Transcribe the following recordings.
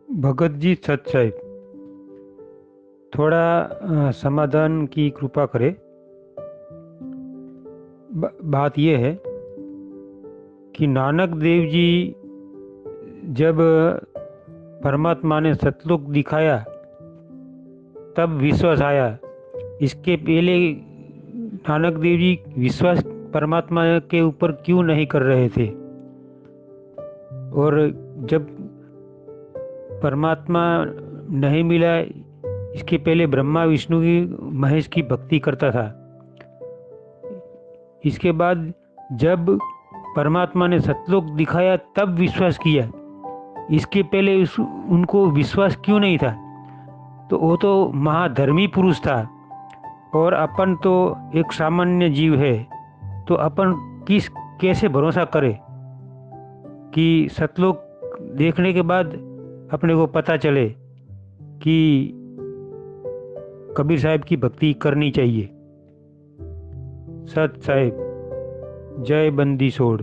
भगत जी सत साहिब, थोड़ा समाधान की कृपा करें। बात यह है कि नानक देव जी जब परमात्मा ने सतलोक दिखाया तब विश्वास आया। इसके पहले नानक देव जी विश्वास परमात्मा के ऊपर क्यों नहीं कर रहे थे? और जब परमात्मा नहीं मिला, इसके पहले ब्रह्मा विष्णु की महेश की भक्ति करता था। इसके बाद जब परमात्मा ने सतलोक दिखाया तब विश्वास किया। इसके पहले उनको विश्वास क्यों नहीं था? तो वो तो महाधर्मी पुरुष था और अपन तो एक सामान्य जीव है। तो अपन कैसे भरोसा करें कि सतलोक देखने के बाद अपने को पता चले कि कबीर साहब की भक्ति करनी चाहिए। सत साहिब, जय बंदी छोड़।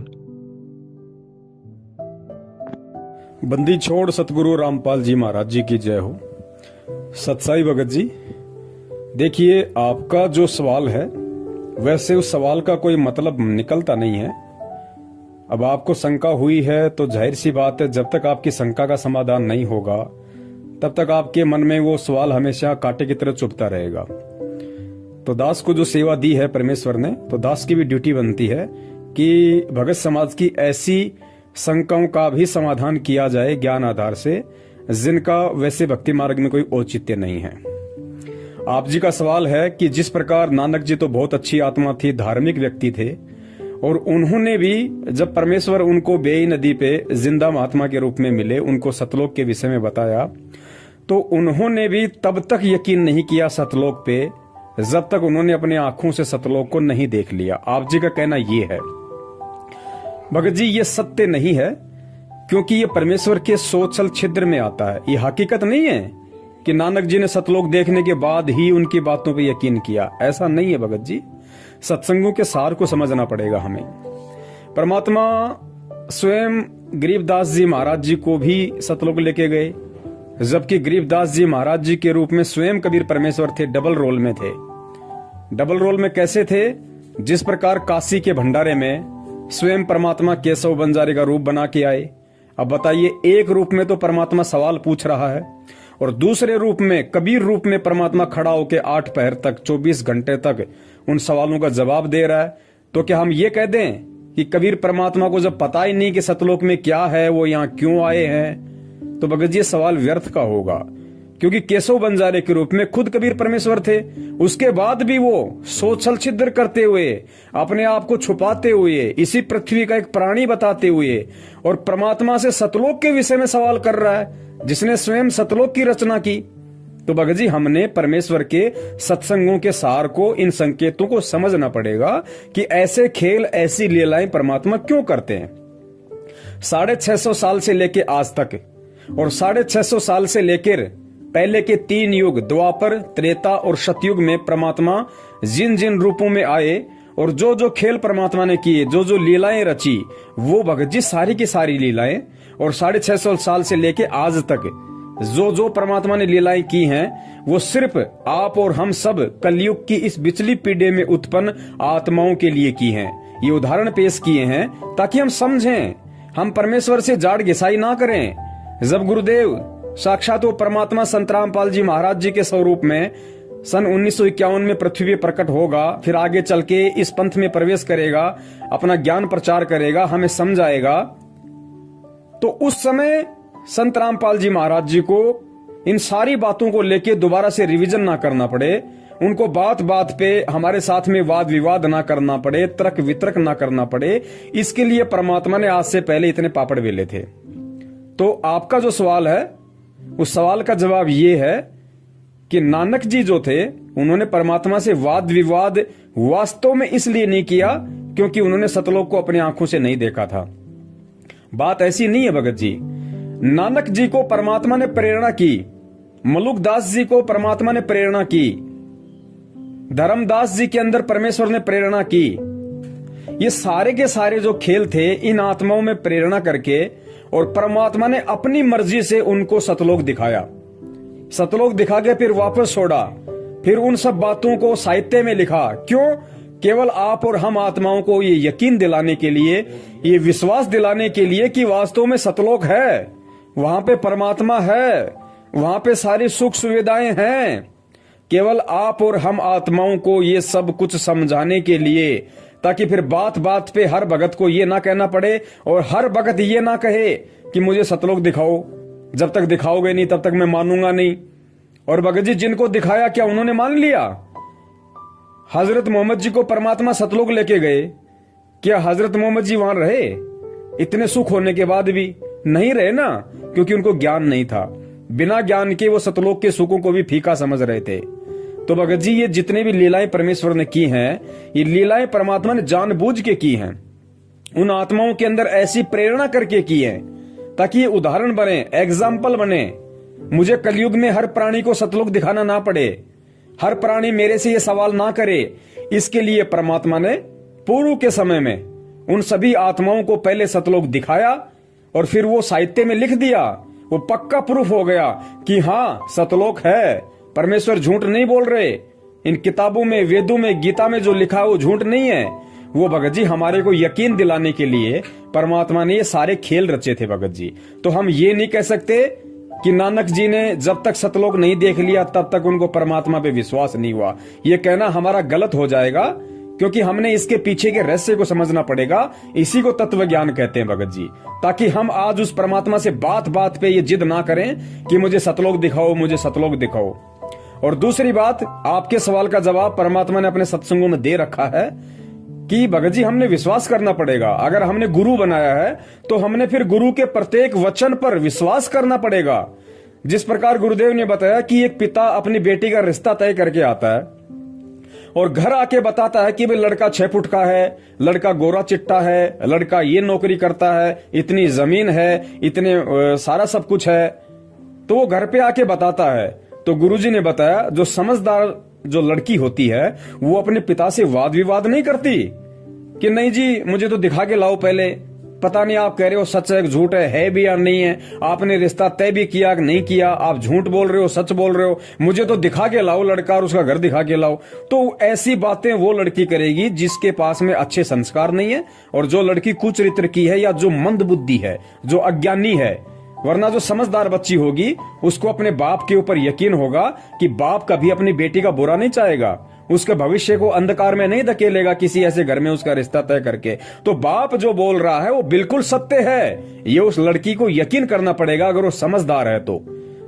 बंदी छोड़ सतगुरु रामपाल जी महाराज जी की जय हो। सतसाई भगत जी, देखिए, आपका जो सवाल है वैसे उस सवाल का कोई मतलब निकलता नहीं है। अब आपको शंका हुई है तो जाहिर सी बात है, जब तक आपकी शंका का समाधान नहीं होगा तब तक आपके मन में वो सवाल हमेशा कांटे की तरह चुभता रहेगा। तो दास को जो सेवा दी है परमेश्वर ने, तो दास की भी ड्यूटी बनती है कि भगत समाज की ऐसी शंकाओं का भी समाधान किया जाए ज्ञान आधार से, जिनका वैसे भक्ति मार्ग में कोई औचित्य नहीं है। आप जी का सवाल है कि जिस प्रकार नानक जी तो बहुत अच्छी आत्मा थी, धार्मिक व्यक्ति थे, और उन्होंने भी जब परमेश्वर उनको बेई नदी पे जिंदा महात्मा के रूप में मिले, उनको सतलोक के विषय में बताया, तो उन्होंने भी तब तक यकीन नहीं किया सतलोक पे जब तक उन्होंने अपनी आंखों से सतलोक को नहीं देख लिया। आप जी का कहना ये है। भगत जी, ये सत्य नहीं है, क्योंकि ये परमेश्वर के सोचल छिद्र में आता है। ये हकीकत नहीं है कि नानक जी ने सतलोक देखने के बाद ही उनकी बातों पे यकीन किया। ऐसा नहीं है भगत जी। सत्संगों के सार को समझना पड़ेगा हमें। परमात्मा स्वयं गरीबदास जी महाराज जी को भी सतलोक लेके गए, जबकि गरीबदास जी महाराज जी के रूप में स्वयं कबीर परमेश्वर थे, डबल रोल में थे। डबल रोल में कैसे थे? जिस प्रकार काशी के भंडारे में स्वयं परमात्मा केशव बंजारे का रूप बना के आए। अब बताइए, एक रूप में तो परमात्मा सवाल पूछ रहा है और दूसरे रूप में कबीर रूप में परमात्मा खड़ा होकर 8 पहर तक 24 घंटे तक उन सवालों का जवाब दे रहा है। तो क्या हम ये कह दें कि कबीर परमात्मा को जब पता ही नहीं कि सतलोक में क्या है, वो यहाँ क्यों आए हैं, तो भगत जी सवाल व्यर्थ का होगा। क्योंकि केशव बंजारे के रूप में खुद कबीर परमेश्वर थे, उसके बाद भी वो सोचल छिद्र करते हुए, अपने आप को छुपाते हुए, इसी पृथ्वी का एक प्राणी बताते हुए और परमात्मा से सतलोक के विषय में सवाल कर रहा है, जिसने स्वयं सतलोक की रचना की। तो भगत जी, हमने परमेश्वर के सत्संगों के सार को, इन संकेतों को समझना पड़ेगा कि ऐसे खेल, ऐसी लीलाएं परमात्मा क्यों करते हैं। 650 साल से लेके आज तक और 650 साल से लेकर पहले के 3 युग, द्वापर, त्रेता और सतयुग में परमात्मा जिन जिन रूपों में आए और जो जो खेल परमात्मा ने किए, जो जो लीलाएं रची, वो भगत जी सारी की सारी लीलाएं, और 650 साल से लेके आज तक जो जो परमात्मा ने लीलाएं की हैं, वो सिर्फ आप और हम सब कलयुग की इस बिचली पीढ़ी में उत्पन्न आत्माओं के लिए की हैं। ये उदाहरण पेश किए हैं ताकि हम समझें, हम परमेश्वर से जाड़ घिसाई ना करें। जब गुरुदेव साक्षात वो परमात्मा संत रामपाल जी महाराज जी के स्वरूप में सन 1951 में पृथ्वी पे प्रकट होगा, फिर आगे चल के इस पंथ में प्रवेश करेगा, अपना ज्ञान प्रचार करेगा, हमें समझाएगा, तो उस समय संत रामपाल जी महाराज जी को इन सारी बातों को लेके दोबारा से रिवीजन ना करना पड़े, उनको बात बात पे हमारे साथ में वाद विवाद ना करना पड़े, तर्क वितर्क ना करना पड़े, इसके लिए परमात्मा ने आज से पहले इतने पापड़ बेले थे। तो आपका जो सवाल है, उस सवाल का जवाब ये है कि नानक जी जो थे, उन्होंने परमात्मा से वाद विवाद वास्तव में इसलिए नहीं किया क्योंकि उन्होंने सतलोक को अपनी आंखों से नहीं देखा था। बात ऐसी नहीं है भगत जी। नानक जी को परमात्मा ने प्रेरणा की, मलुकदास जी को परमात्मा ने प्रेरणा की, धर्मदास जी के अंदर परमेश्वर ने प्रेरणा की। ये सारे के सारे जो खेल थे, इन आत्माओं में प्रेरणा करके और परमात्मा ने अपनी मर्जी से उनको सतलोक दिखाया। सतलोक दिखा के फिर वापस छोड़ा, फिर उन सब बातों को साहित्य में लिखा। क्यों? केवल आप और हम आत्माओं को ये यकीन दिलाने के लिए, ये विश्वास दिलाने के लिए कि वास्तव में सतलोक है, वहां पे परमात्मा है, वहां पे सारी सुख सुविधाएं हैं। केवल आप और हम आत्माओं को ये सब कुछ समझाने के लिए, ताकि फिर बात बात पे हर भगत को ये ना कहना पड़े और हर भगत ये ना कहे कि मुझे सतलोक दिखाओ, जब तक दिखाओगे नहीं तब तक मैं मानूंगा नहीं। और भगत जी जिनको दिखाया, क्या उन्होंने मान लिया? हजरत मोहम्मद जी को परमात्मा सतलोक लेके गए, क्या हजरत मोहम्मद जी वहां रहे? इतने सुख होने के बाद भी नहीं रहे ना, क्योंकि उनको ज्ञान नहीं था। बिना ज्ञान के वो सतलोक के सुखों को भी फीका समझ रहे थे। तो भगत जी ये जितने भी लीलाएं परमेश्वर ने की हैं, ये लीलाएं परमात्मा ने जानबूझ के की हैं, उन आत्माओं के अंदर ऐसी प्रेरणा करके की है ताकि ये उदाहरण बने, एग्जाम्पल बने। मुझे कलयुग में हर प्राणी को सतलोक दिखाना ना पड़े, हर प्राणी मेरे से ये सवाल ना करे। इसके लिए परमात्मा ने पूर्व के समय में उन सभी आत्माओं को पहले सतलोक दिखाया और फिर वो साहित्य में लिख दिया। वो पक्का प्रूफ हो गया कि हाँ सतलोक है, परमेश्वर झूठ नहीं बोल रहे। इन किताबों में, वेदों में, गीता में जो लिखा है वो झूठ नहीं है। वो भगत जी हमारे को यकीन दिलाने के लिए परमात्मा ने ये सारे खेल रचे थे भगत जी। तो हम ये नहीं कह सकते कि नानक जी ने जब तक सतलोक नहीं देख लिया तब तक उनको परमात्मा पे विश्वास नहीं हुआ। ये कहना हमारा गलत हो जाएगा, क्योंकि हमने इसके पीछे के रहस्य को समझना पड़ेगा। इसी को तत्व ज्ञान कहते हैं भगत जी, ताकि हम आज उस परमात्मा से बात बात पे ये जिद ना करें कि मुझे सतलोक दिखाओ, मुझे सतलोक दिखाओ। और दूसरी बात, आपके सवाल का जवाब परमात्मा ने अपने सत्संगों में दे रखा है कि भगत जी हमने विश्वास करना पड़ेगा। अगर हमने गुरु बनाया है तो हमने फिर गुरु के प्रत्येक वचन पर विश्वास करना पड़ेगा। जिस प्रकार गुरुदेव ने बताया कि एक पिता अपनी बेटी का रिश्ता तय करके आता है और घर आके बताता है कि भाई लड़का 6 फुट का है, लड़का गोरा चिट्टा है, लड़का ये नौकरी करता है, इतनी जमीन है, इतने सारा सब कुछ है, तो वो घर पे आके बताता है। तो गुरुजी ने बताया जो समझदार जो लड़की होती है वो अपने पिता से वाद विवाद नहीं करती कि नहीं जी मुझे तो दिखा के लाओ पहले, पता नहीं आप कह रहे हो सच है झूठ है भी या नहीं है, आपने रिश्ता तय भी किया कि नहीं किया, आप झूठ बोल रहे हो सच बोल रहे हो, मुझे तो दिखा के लाओ लड़का और उसका घर दिखा के लाओ। तो ऐसी बातें वो लड़की करेगी जिसके पास में अच्छे संस्कार नहीं है और जो लड़की कुचरित्र की है या जो मंद बुद्धि है, जो अज्ञानी है। वरना जो समझदार बच्ची होगी उसको अपने बाप के ऊपर यकीन होगा कि बाप कभी अपनी बेटी का बुरा नहीं चाहेगा, उसके भविष्य को अंधकार में नहीं धकेलेगा किसी ऐसे घर में उसका रिश्ता तय करके। तो बाप जो बोल रहा है वो बिल्कुल सत्य है, ये उस लड़की को यकीन करना पड़ेगा अगर वो समझदार है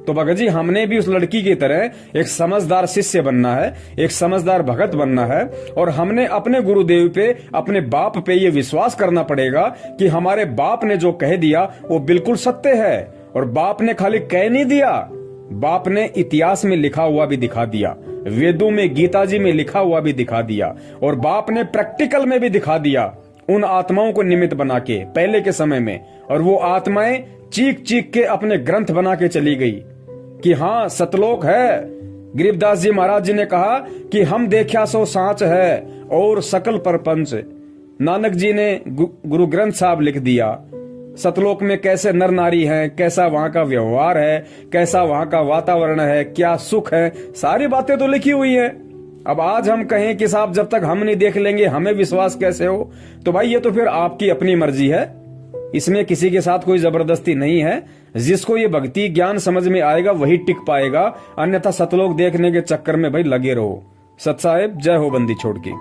तो भगत जी हमने भी उस लड़की की तरह एक समझदार शिष्य बनना है, एक समझदार भगत बनना है और हमने अपने गुरुदेव पे, अपने बाप पे ये विश्वास करना पड़ेगा कि हमारे बाप ने जो कह दिया वो बिल्कुल सत्य है। और बाप ने खाली कह नहीं दिया, बाप ने इतिहास में लिखा हुआ भी दिखा दिया, वेदों में, गीता जी में लिखा हुआ भी दिखा दिया और बाप ने प्रैक्टिकल में भी दिखा दिया उन आत्माओं को निमित्त बना के पहले के समय में। और वो आत्माएं चीख चीख के अपने ग्रंथ बना के चली गई कि हाँ सतलोक है। गरीबदास जी महाराज जी ने कहा कि हम देखा सो सांच है और सकल परपंच। नानक जी ने गुरु ग्रंथ साहब लिख दिया सतलोक में कैसे नर नारी हैं, कैसा वहां का व्यवहार है, कैसा वहां का वातावरण है, क्या सुख है, सारी बातें तो लिखी हुई है। अब आज हम कहें कि साहब जब तक हम नहीं देख लेंगे हमें विश्वास कैसे हो, तो भाई ये तो फिर आपकी अपनी मर्जी है, इसमें किसी के साथ कोई जबरदस्ती नहीं है। जिसको ये भक्ति ज्ञान समझ में आएगा वही टिक पाएगा, अन्यथा सतलोक देखने के चक्कर में भाई लगे रहो। सत साहेब जय हो बंदी छोड़ की।